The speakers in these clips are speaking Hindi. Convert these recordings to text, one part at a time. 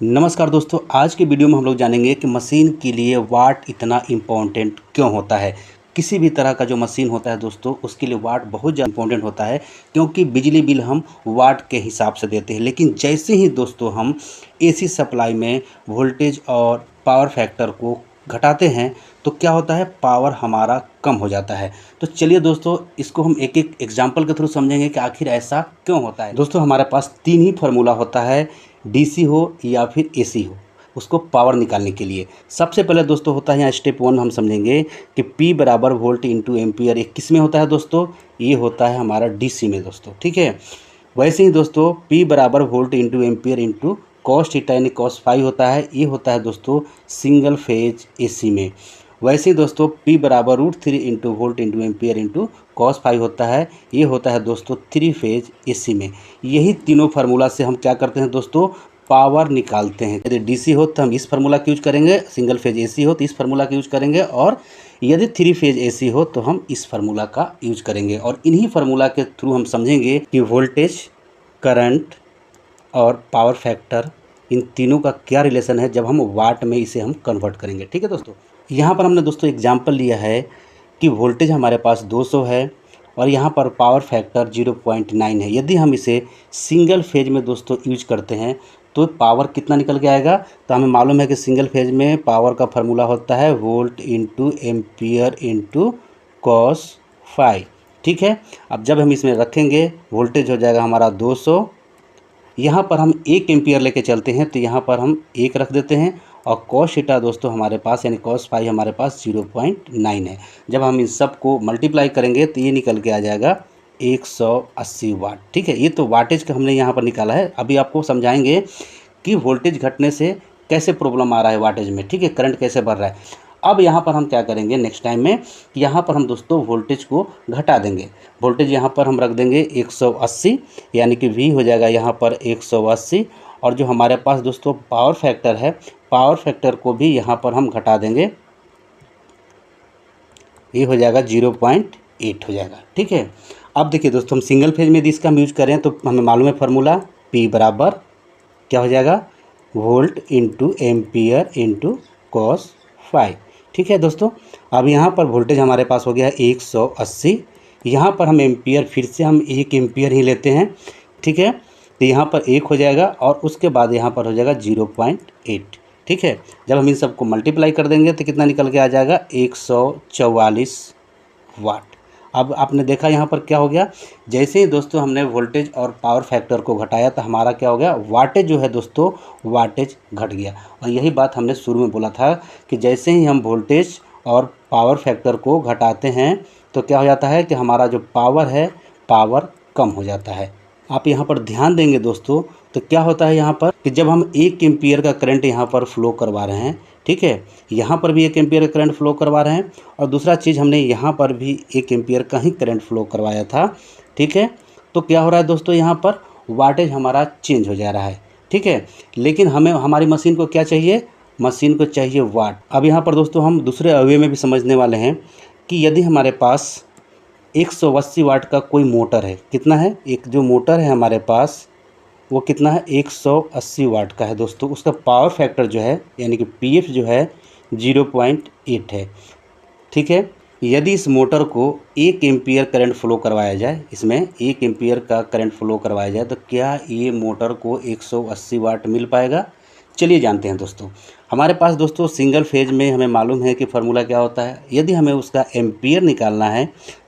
नमस्कार दोस्तों, आज के वीडियो में हम लोग जानेंगे कि मशीन के लिए वाट इतना इम्पोर्टेंट क्यों होता है। किसी भी तरह का जो मशीन होता है दोस्तों, उसके लिए वाट बहुत ज़्यादा इम्पोर्टेंट होता है, क्योंकि बिजली बिल हम वाट के हिसाब से देते हैं। लेकिन जैसे ही दोस्तों हम एसी सप्लाई में वोल्टेज और पावर फैक्टर को घटाते हैं, तो क्या होता है, पावर हमारा कम हो जाता है। तो चलिए दोस्तों, इसको हम एक एक एग्जाम्पल के थ्रू समझेंगे कि आखिर ऐसा क्यों होता है। दोस्तों, हमारे पास तीन ही फार्मूला होता है, डीसी हो या फिर एसी हो, उसको पावर निकालने के लिए। सबसे पहले दोस्तों होता है, यहाँ स्टेप वन हम समझेंगे कि P बराबर वोल्ट इंटू एम्पियर। ये किस में होता है दोस्तों? ये होता है हमारा डीसी में दोस्तों, ठीक है। वैसे ही दोस्तों P बराबर volt into ampere into cos theta यानी कॉस फाई होता है, ये होता है दोस्तों सिंगल फेज एसी में। वैसे ही दोस्तों P बराबर √3 into volt into ampere into cos phi होता है, ये होता है दोस्तों थ्री फेज एसी में। यही तीनों फार्मूला से हम क्या करते हैं दोस्तों, पावर निकालते हैं। यदि डीसी हो तो हम इस फार्मूला का यूज करेंगे, सिंगल फेज एसी हो तो इस फार्मूला का यूज करेंगे, और यदि थ्री फेज एसी हो तो हम इस फार्मूला का यूज करेंगे। और इन्हीं फार्मूला के थ्रू हम समझेंगे कि वोल्टेज, करंट और पावर फैक्टर, इन तीनों का क्या रिलेशन है जब हम वाट में इसे हम कन्वर्ट करेंगे। ठीक है दोस्तों, यहाँ पर हमने दोस्तों एग्जाम्पल लिया है कि वोल्टेज हमारे पास 200 है और यहाँ पर पावर फैक्टर 0.9 है। यदि हम इसे सिंगल फेज में दोस्तों यूज करते हैं तो पावर कितना निकल के आएगा? तो हमें मालूम है कि सिंगल फेज में पावर का फार्मूला होता है volt into ampere into cos phi. ठीक है, अब जब हम इसमें रखेंगे, वोल्टेज हो जाएगा हमारा 200, यहाँ पर हम 1 एम्पियर लेके चलते हैं तो यहाँ पर हम 1 रख देते हैं, और कॉस थीटा दोस्तों हमारे पास यानी कॉस फाई हमारे पास 0.9 है। जब हम इन सब को मल्टीप्लाई करेंगे तो ये निकल के आ जाएगा 180 वाट। ठीक है, ये तो वाटेज का हमने यहाँ पर निकाला है। अभी आपको समझाएंगे कि वोल्टेज घटने से कैसे प्रॉब्लम आ रहा है वाटेज में, ठीक है, करंट कैसे बढ़ रहा है। अब यहाँ पर हम क्या करेंगे नेक्स्ट टाइम में, यहाँ पर हम दोस्तों वोल्टेज को घटा देंगे। वोल्टेज यहाँ पर हम रख देंगे 180, यानी कि V हो जाएगा यहाँ पर 180, और जो हमारे पास दोस्तों पावर फैक्टर है, पावर फैक्टर को भी यहाँ पर हम घटा देंगे, ये हो जाएगा 0.8 हो जाएगा। ठीक है, अब देखिए दोस्तों, हम सिंगल फेज में यदि इसका हम यूज करें तो हमें मालूम है फार्मूला P बराबर क्या हो जाएगा, volt into ampere into cos phi. ठीक है दोस्तों, अब यहाँ पर वोल्टेज हमारे पास हो गया है 180, यहाँ पर हम एम्पियर फिर से हम 1 एम्पियर ही लेते हैं। ठीक है, तो यहाँ पर 1 हो जाएगा और उसके बाद यहाँ पर हो जाएगा 0.8। ठीक है, जब हम इन सबको मल्टीप्लाई कर देंगे तो कितना निकल के आ जाएगा, 144 वाट। अब आपने देखा यहाँ पर क्या हो गया, जैसे ही दोस्तों हमने वोल्टेज और पावर फैक्टर को घटाया तो हमारा क्या हो गया, वाटेज जो है दोस्तों, वाटेज घट गया। और यही बात हमने शुरू में बोला था कि जैसे ही हम वोल्टेज और पावर फैक्टर को घटाते हैं तो क्या हो जाता है कि हमारा जो पावर है, पावर कम हो जाता है। आप यहाँ पर ध्यान देंगे दोस्तों, तो क्या होता है यहाँ पर कि जब हम 1 एम्पियर का करंट यहाँ पर फ्लो करवा रहे हैं, ठीक है, यहाँ पर भी 1 एम्पियर का करंट फ्लो करवा रहे हैं, और दूसरा चीज़ हमने यहाँ पर भी 1 एम्पियर का ही करंट फ्लो करवाया था। ठीक है, तो क्या हो रहा है दोस्तों, यहाँ पर वाटेज हमारा चेंज हो जा रहा है। ठीक है, लेकिन हमें हमारी मशीन को क्या चाहिए, मशीन को चाहिए वाट। अब यहाँ पर दोस्तों हम दूसरे अवे में भी समझने वाले हैं कि यदि हमारे पास 180 वाट का कोई मोटर है, कितना है, एक जो मोटर है हमारे पास वो कितना है, 180 वाट का है दोस्तों। उसका पावर फैक्टर जो है यानी कि पीएफ जो है 0.8 है। ठीक है, यदि इस मोटर को 1 एम्पियर करंट फ्लो करवाया जाए, इसमें 1 एम्पियर का करंट फ्लो करवाया जाए, तो क्या ये मोटर को 180 वाट मिल पाएगा? चलिए जानते हैं दोस्तों। हमारे पास दोस्तों सिंगल फेज में हमें मालूम है कि फार्मूला क्या होता है। यदि हमें उसका एम्पियर निकालना है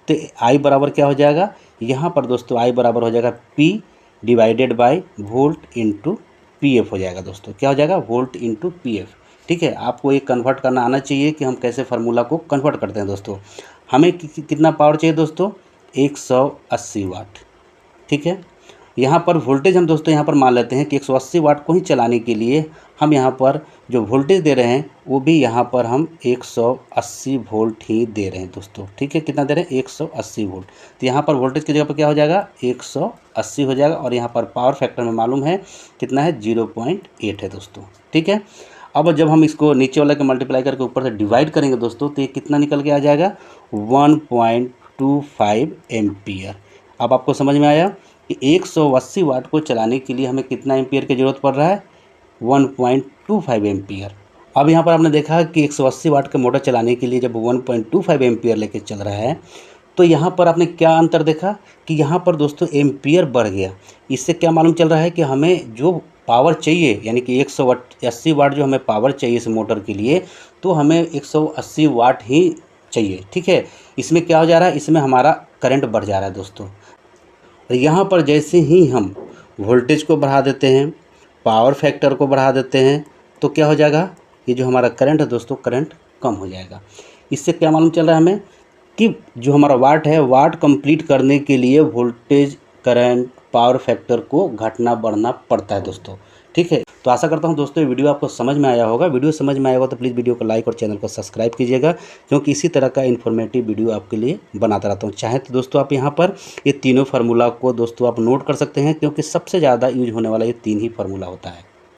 तो I बराबर क्या हो जाएगा, यहाँ पर दोस्तों I बराबर हो जाएगा P divided by volt into P F हो जाएगा दोस्तों। क्या हो जाएगा, वोल्ट इंटू पी एफ। ठीक है, आपको ये कन्वर्ट करना आना चाहिए कि हम कैसे फार्मूला को कन्वर्ट करते हैं दोस्तों। हमें कितना पावर चाहिए दोस्तों, 180 वाट। ठीक है, यहाँ पर वोल्टेज हम दोस्तों यहाँ पर मान लेते हैं कि 180 वाट को ही चलाने के लिए हम यहाँ पर जो वोल्टेज दे रहे हैं वो भी यहाँ पर हम 180 वोल्ट ही दे रहे हैं दोस्तों। ठीक है, कितना दे रहे हैं, 180 वोल्ट। तो यहाँ पर वोल्टेज की जगह पर क्या हो जाएगा, 180 हो जाएगा, और यहाँ पर पावर फैक्टर में मालूम है कितना है, 0.8 है दोस्तों। ठीक है, अब जब हम इसको नीचे वाला के मल्टीप्लाई करके ऊपर से डिवाइड करेंगे दोस्तों तो ये कितना निकल के आ जाएगा, 1.25 एम्पियर। अब आपको समझ में आया कि 180 वाट को चलाने के लिए हमें कितना एम्पियर की ज़रूरत पड़ रहा है, 1.25 एम्पियर। अब यहाँ पर आपने देखा कि 180 वाट का मोटर चलाने के लिए जब 1.25 एम्पियर लेके चल रहा है तो यहाँ पर आपने क्या अंतर देखा कि यहाँ पर दोस्तों एम्पियर बढ़ गया। इससे क्या मालूम चल रहा है कि हमें जो पावर चाहिए यानी कि 180 वाट जो हमें पावर चाहिए इस मोटर के लिए, तो हमें 180 वाट ही चाहिए। ठीक है, इसमें क्या हो जा रहा है, इसमें हमारा करंट बढ़ जा रहा है दोस्तों। और यहाँ पर जैसे ही हम वोल्टेज को बढ़ा देते हैं, पावर फैक्टर को बढ़ा देते हैं, तो क्या हो जाएगा, ये जो हमारा करंट है दोस्तों, करंट कम हो जाएगा। इससे क्या मालूम चल रहा है हमें कि जो हमारा वाट है, वाट कंप्लीट करने के लिए वोल्टेज, करंट, पावर फैक्टर को घटना बढ़ना पड़ता है दोस्तों। ठीक है, तो आशा करता हूं दोस्तों ये वीडियो आपको समझ में आया होगा। वीडियो समझ में आया होगा तो प्लीज़ वीडियो को लाइक और चैनल को सब्सक्राइब कीजिएगा, क्योंकि इसी तरह का इन्फॉर्मेटिव वीडियो आपके लिए बनाता रहता हूं। चाहे तो दोस्तों आप यहाँ पर ये तीनों फार्मूला को दोस्तों आप नोट कर सकते हैं, क्योंकि सबसे ज़्यादा यूज होने वाला ये 3 ही फार्मूला होता है।